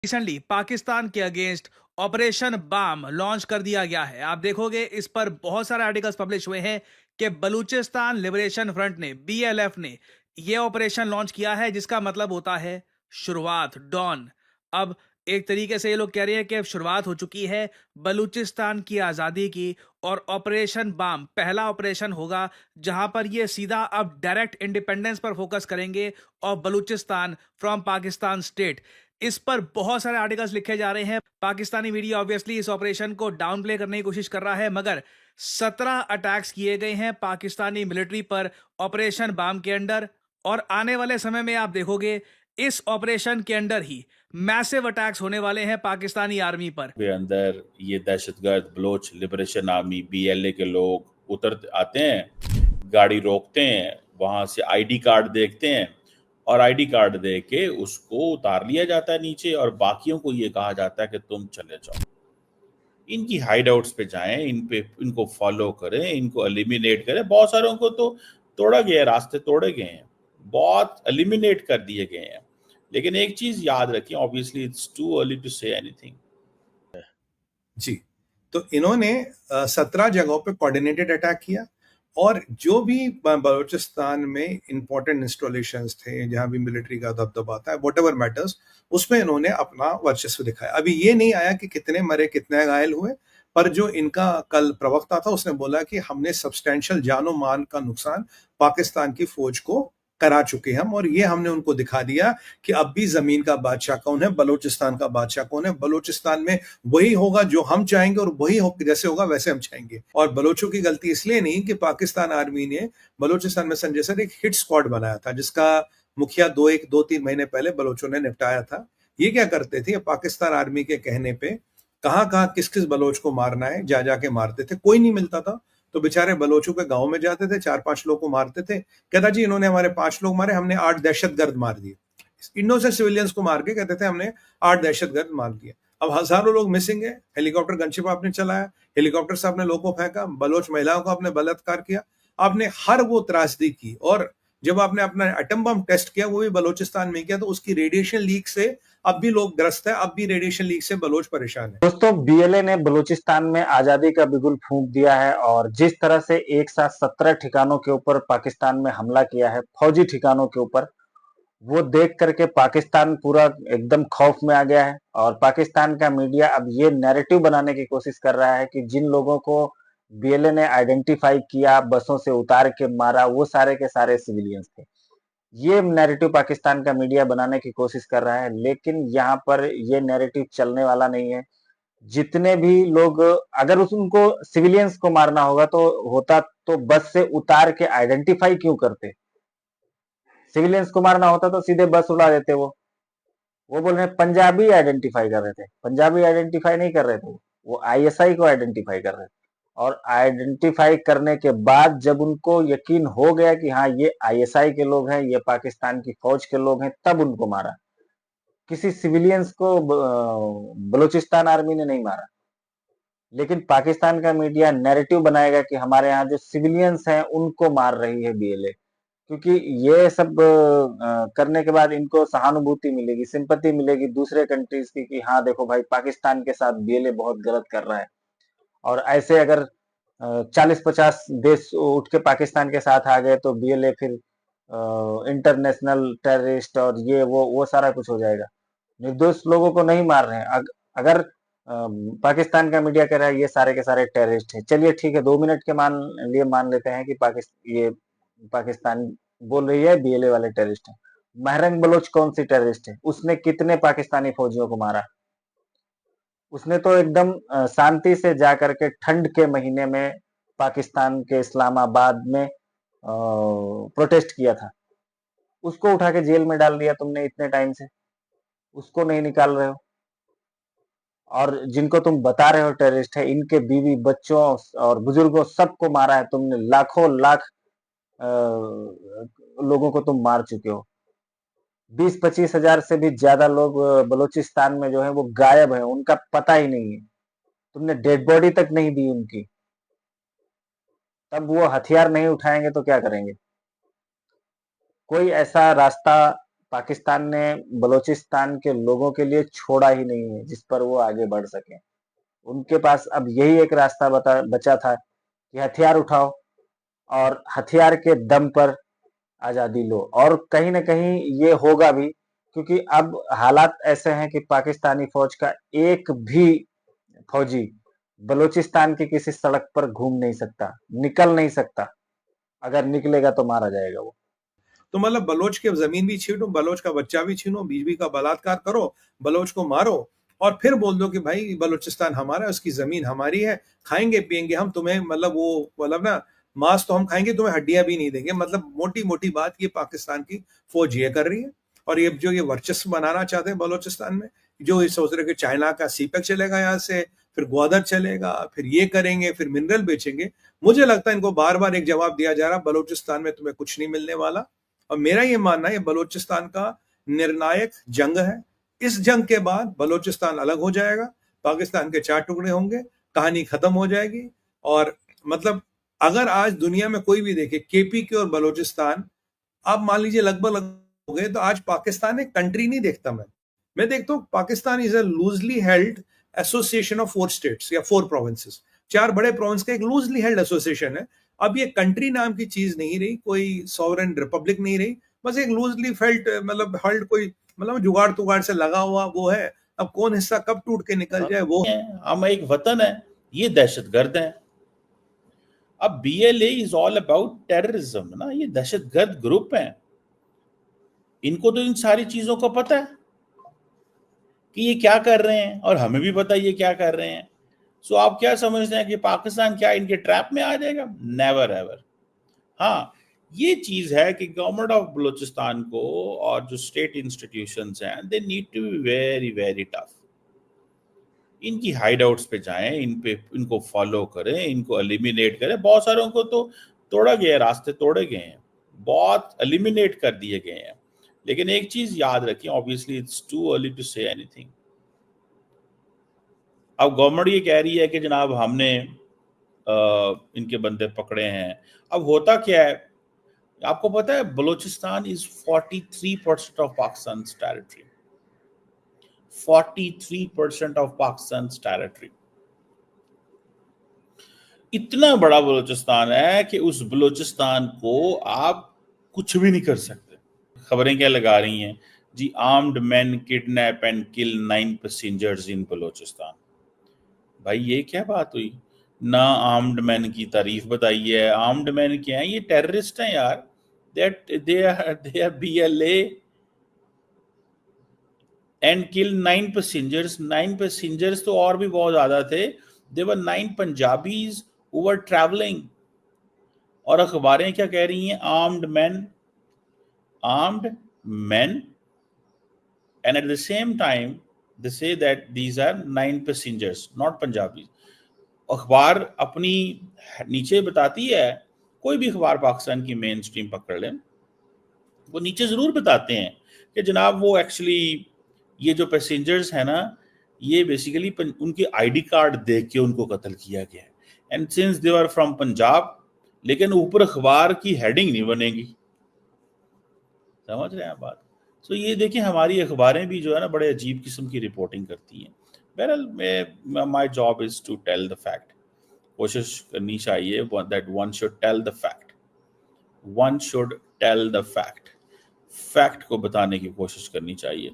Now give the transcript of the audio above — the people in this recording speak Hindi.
रिसेंटली पाकिस्तान के अगेंस्ट ऑपरेशन बाम लॉन्च कर दिया गया है। आप देखोगे इस पर बहुत सारे आर्टिकल्स पब्लिश हुए हैं कि बलूचिस्तान लिबरेशन फ्रंट ने, बीएलएफ ने यह ऑपरेशन लॉन्च किया है, जिसका मतलब होता है शुरुआत, डॉन। अब एक तरीके से ये लोग कह रहे हैं कि अब शुरुआत हो चुकी है बलूचिस्तान की आज़ादी की, और ऑपरेशन बाम पहला ऑपरेशन होगा जहां पर ये सीधा अब डायरेक्ट इंडिपेंडेंस पर फोकस करेंगे और बलूचिस्तान फ्रॉम पाकिस्तान स्टेट। इस पर बहुत सारे आर्टिकल्स लिखे जा रहे हैं। पाकिस्तानी मीडिया ऑब्वियसली इस ऑपरेशन को डाउन प्ले करने की कोशिश कर रहा है, मगर 17 अटैक्स किए गए हैं पाकिस्तानी मिलिट्री पर ऑपरेशन बाम के अंडर, और आने वाले समय में आप देखोगे इस ऑपरेशन के अंडर ही मैसिव अटैक्स होने वाले हैं पाकिस्तानी आर्मी पर। के अंदर ये दहशतगर्द बलोच लिबरेशन आर्मी बीएलए के लोग उतर आते हैं, गाड़ी रोकते हैं, वहां से आईडी कार्ड देखते हैं और आईडी कार्ड दे के उसको उतार लिया जाता है नीचे, और बाकियों को ये कहा जाता है कि तुम चले जाओ, इनकी हाइड आउट्स पे जाएं, इनको फॉलो करें, इनको एलिमिनेट करें। बहुत सारों को तो तोड़ा गया, रास्ते तोड़े गए हैं, बहुत एलिमिनेट कर दिए गए हैं। लेकिन एक चीज याद रखें, obviously it's too early to say anything. जी, तो इन्होंने 17 जगहों पे कोऑर्डिनेटेड अटैक किया, और जो भी बलूचिस्तान में इंपॉर्टेंट इंस्टॉलेशंस थे, जहां भी मिलिट्री का दबदबा था, व्हाटएवर मैटर्स, उसमें इन्होंने अपना वर्चस्व दिखाया। अभी ये नहीं आया कि कितने मरे कितने घायल हुए, पर जो इनका कल प्रवक्ता था उसने बोला कि हमने सब्सटैंशियल जानो माल का नुकसान पाकिस्तान की फौज को करा चुके हम, और ये हमने उनको दिखा दिया कि अब भी जमीन का बादशाह कौन है, बलूचिस्तान का बादशाह कौन है। बलूचिस्तान में वही होगा जो हम चाहेंगे, और वही जैसे होगा वैसे हम चाहेंगे। और बलोचों की गलती इसलिए नहीं कि पाकिस्तान आर्मी ने बलूचिस्तान में संजय सर एक हिट स्क्वाड बनाया था, जिसका मुखिया 2-3 महीने पहले बलोचों ने निपटाया था। ये क्या करते थे, पाकिस्तान आर्मी के कहने पे कहां कहां किस किस बलोच को मारना है जा जाके मारते थे। कोई नहीं मिलता था तो बेचारे बलोचों के गांव में जाते थे, 4-5 लोग को मारते थे। कहता जी इन्होंने हमारे 5 लोग मारे, हमने 8 दहशतगर्द मार दिए। इनोसेंट सिविलियंस को मार के कहते थे हमने 8 दहशतगर्द मार दिए। अब हजारों लोग मिसिंग है। हेलीकॉप्टर गनशिप आपने चलाया, हेलीकॉप्टर से आपने लोगों को फेंका, बलोच महिलाओं को आपने बलात्कार किया, आपने हर वो त्रासदी की। और जब आपने अपना एटम बम टेस्ट किया, वो भी बलोचिस्तान में किया, तो उसकी रेडिएशन लीक से अब भी लोग ग्रस्त है, अब भी रेडिएशन लीक से बलोच परेशान है। दोस्तों, बीएलए ने बलूचिस्तान में आजादी का बिगुल फूंक दिया है, और जिस तरह से एक साथ 17 ठिकानों के ऊपर पाकिस्तान में हमला किया है, फौजी ठिकानों के ऊपर, वो देख करके पाकिस्तान पूरा एकदम खौफ में आ गया है। और पाकिस्तान का मीडिया अब ये नैरेटिव बनाने की कोशिश कर रहा है कि जिन लोगों को बीएलए ने आइडेंटिफाई किया, बसों से उतार के मारा, वो सारे के सारे सिविलियंस थे। ये नैरेटिव पाकिस्तान का मीडिया बनाने की कोशिश कर रहा है, लेकिन यहाँ पर ये नैरेटिव चलने वाला नहीं है। जितने भी लोग, अगर उनको सिविलियंस को मारना होगा तो होता तो बस से उतार के आइडेंटिफाई क्यों करते? सिविलियंस को मारना होता तो सीधे बस उड़ा देते। वो बोल रहे हैं पंजाबी आइडेंटिफाई कर रहे थे। पंजाबी आइडेंटिफाई नहीं कर रहे थे, वो आईएसआई को आइडेंटिफाई कर रहे थे। और आइडेंटिफाई करने के बाद जब उनको यकीन हो गया कि हाँ ये आईएसआई के लोग हैं, ये पाकिस्तान की फौज के लोग हैं, तब उनको मारा। किसी सिविलियंस को बलूचिस्तान आर्मी ने नहीं मारा। लेकिन पाकिस्तान का मीडिया नैरेटिव बनाएगा कि हमारे यहाँ जो सिविलियंस हैं उनको मार रही है बीएलए, क्योंकि ये सब करने के बाद इनको सहानुभूति मिलेगी, सिंपैथी मिलेगी दूसरे कंट्रीज की कि हाँ देखो भाई, पाकिस्तान के साथ बीएलए बहुत गलत कर रहा है। और ऐसे अगर 40-50 देश उठ के पाकिस्तान के साथ आ गए तो बीएलए फिर इंटरनेशनल टेररिस्ट और ये वो सारा कुछ हो जाएगा। निर्दोष लोगों को नहीं मार रहे हैं। अगर पाकिस्तान का मीडिया कह रहा है ये सारे के सारे टेररिस्ट हैं, चलिए ठीक है, 2 मिनट के लिए मान लेते हैं कि पाकिस्तान बोल रही है बीएलए वाले टेररिस्ट हैं। महरंग बलोच कौन सी टेररिस्ट है? उसने कितने पाकिस्तानी फौजियों को मारा? उसने तो एकदम शांति से जाकर के ठंड के महीने में पाकिस्तान के इस्लामाबाद में प्रोटेस्ट किया था। उसको उठा के जेल में डाल दिया तुमने इतने टाइम से, उसको नहीं निकाल रहे हो। और जिनको तुम बता रहे हो टेररिस्ट है, इनके बीवी बच्चों और बुजुर्गों सबको मारा है तुमने। लाखों लाख लोगों को तुम मार चुके हो। 20-25 हजार से भी ज्यादा लोग बलूचिस्तान में जो है वो गायब है, उनका पता ही नहीं है। तुमने डेड बॉडी तक नहीं दी उनकी। तब वो हथियार नहीं उठाएंगे तो क्या करेंगे? कोई ऐसा रास्ता पाकिस्तान ने बलूचिस्तान के लोगों के लिए छोड़ा ही नहीं है जिस पर वो आगे बढ़ सके। उनके पास अब यही एक रास्ता बचा था कि हथियार उठाओ और हथियार के दम पर आजादी लो, और कहीं न कहीं ये होगा भी, क्योंकि अब हालात ऐसे हैं कि पाकिस्तानी फौज का एक भी फौजी बलूचिस्तान की किसी सड़क पर घूम नहीं सकता, निकल नहीं सकता। अगर निकलेगा तो मारा जाएगा वो। तो मतलब बलोच की जमीन भी छीनो, बलोच का बच्चा भी छीनो, बीवी का बलात्कार करो, बलोच को मारो और फिर बोल दो कि भाई बलूचिस्तान हमारा है, उसकी जमीन हमारी है, खाएंगे पिएंगे हम, तुम्हें मतलब वो मतलब ना मांस तो हम खाएंगे, तुम्हें हड्डियां भी नहीं देंगे। मतलब मोटी मोटी बात ये पाकिस्तान की फौज ये कर रही है। और ये जो ये वर्चस्व बनाना चाहते हैं बलूचिस्तान में, जो ये सोच रहे कि चाइना का सीपेक चलेगा यहाँ से, फिर ग्वादर चलेगा, फिर ये करेंगे, फिर मिनरल बेचेंगे। मुझे लगता है इनको बार बार एक जवाब दिया जा रहा, बलूचिस्तान में तुम्हें कुछ नहीं मिलने वाला। और मेरा ये मानना है बलूचिस्तान का निर्णायक जंग है। इस जंग के बाद बलूचिस्तान अलग हो जाएगा, पाकिस्तान के 4 टुकड़े होंगे, कहानी खत्म हो जाएगी। और मतलब अगर आज दुनिया में कोई भी देखे केपीके और बलूचिस्तान, आप मान लीजिए लगभग हो गए, तो आज पाकिस्तान एक कंट्री नहीं देखता मैं देखता हूँ Pakistan is a loosely held association of 4 states या 4 प्रोविंसेस, 4 बड़े प्रोविंस का एक लूजली हेल्ड एसोसिएशन है। अब ये कंट्री नाम की चीज नहीं रही, कोई सॉवरेन रिपब्लिक नहीं रही, बस एक लूजली फेल्ट मतलब हेल्ड कोई मतलब जुगाड़ तुगाड़ से लगा हुआ वो है। अब कौन हिस्सा कब टूट के निकल जाए वो हम एक वतन है, ये दहशतगर्द है। अब BLA is all about terrorism ना, ये दहशतगर्द ग्रुप है। इनको तो इन सारी चीजों का पता है कि ये क्या कर रहे हैं, और हमें भी पता है ये क्या कर रहे हैं। सो आप क्या समझते हैं कि पाकिस्तान क्या इनके ट्रैप में आ जाएगा? Never ever. हाँ, ये चीज है कि गवर्नमेंट ऑफ बलूचिस्तान को और जो स्टेट इंस्टीट्यूशंस हैं, they need to be very very tough. इनकी हाइड आउट्स पे जाएं, इनको फॉलो करें, इनको एलिमिनेट करें। बहुत सारों को तो तोड़ा गया, रास्ते तोड़े गए हैं, बहुत एलिमिनेट कर दिए गए हैं। लेकिन एक चीज याद रखें, obviously it's too early to say anything. अब गवर्नमेंट ये कह रही है कि जनाब हमने इनके बंदे पकड़े हैं। अब होता क्या है आपको पता है? Balochistan is 43% of Pakistan territory, 43% of Pakistan territory. इतना बड़ा बलूचिस्तान है कि उस बलूचिस्तान को आप कुछ भी नहीं कर सकते। खबरें क्या लगा रही हैं जी? Armed man kidnap and kill 9 passengers in Balochistan. भाई ये क्या बात हुई? ना आर्म्ड मैन की तारीफ बताई है। आर्म्ड मैन क्या है? ये टेररिस्ट हैं यार। they are BLA and kill 9 passengers। 9 passengers तो और भी बहुत ज्यादा थे। There were 9 Punjabis who were traveling। और अखबारें क्या कह रही हैं? armed men and at the same time they say that these are 9 passengers, not Punjabis। अखबार अपनी नीचे बताती है, कोई भी अखबार पाकिस्तान की मेन स्ट्रीम पकड़ लें, वो नीचे जरूर बताते हैं कि जनाब वो एक्चुअली ये जो पैसेंजर्स है ना, ये बेसिकली उनके आईडी कार्ड देख के उनको कत्ल किया गया है। And since they are from Punjab, लेकिन ऊपर अखबार की हेडिंग नहीं बनेगी। समझ रहे हैं आप बात? सो ये देखिए, हमारी अखबारें भी जो है ना बड़े अजीब किस्म की रिपोर्टिंग करती हैं। बहरहाल my job is to tell the fact. कोशिश करनी चाहिए that one should tell the fact, one should tell the fact. Fact को बताने की कोशिश करनी चाहिए।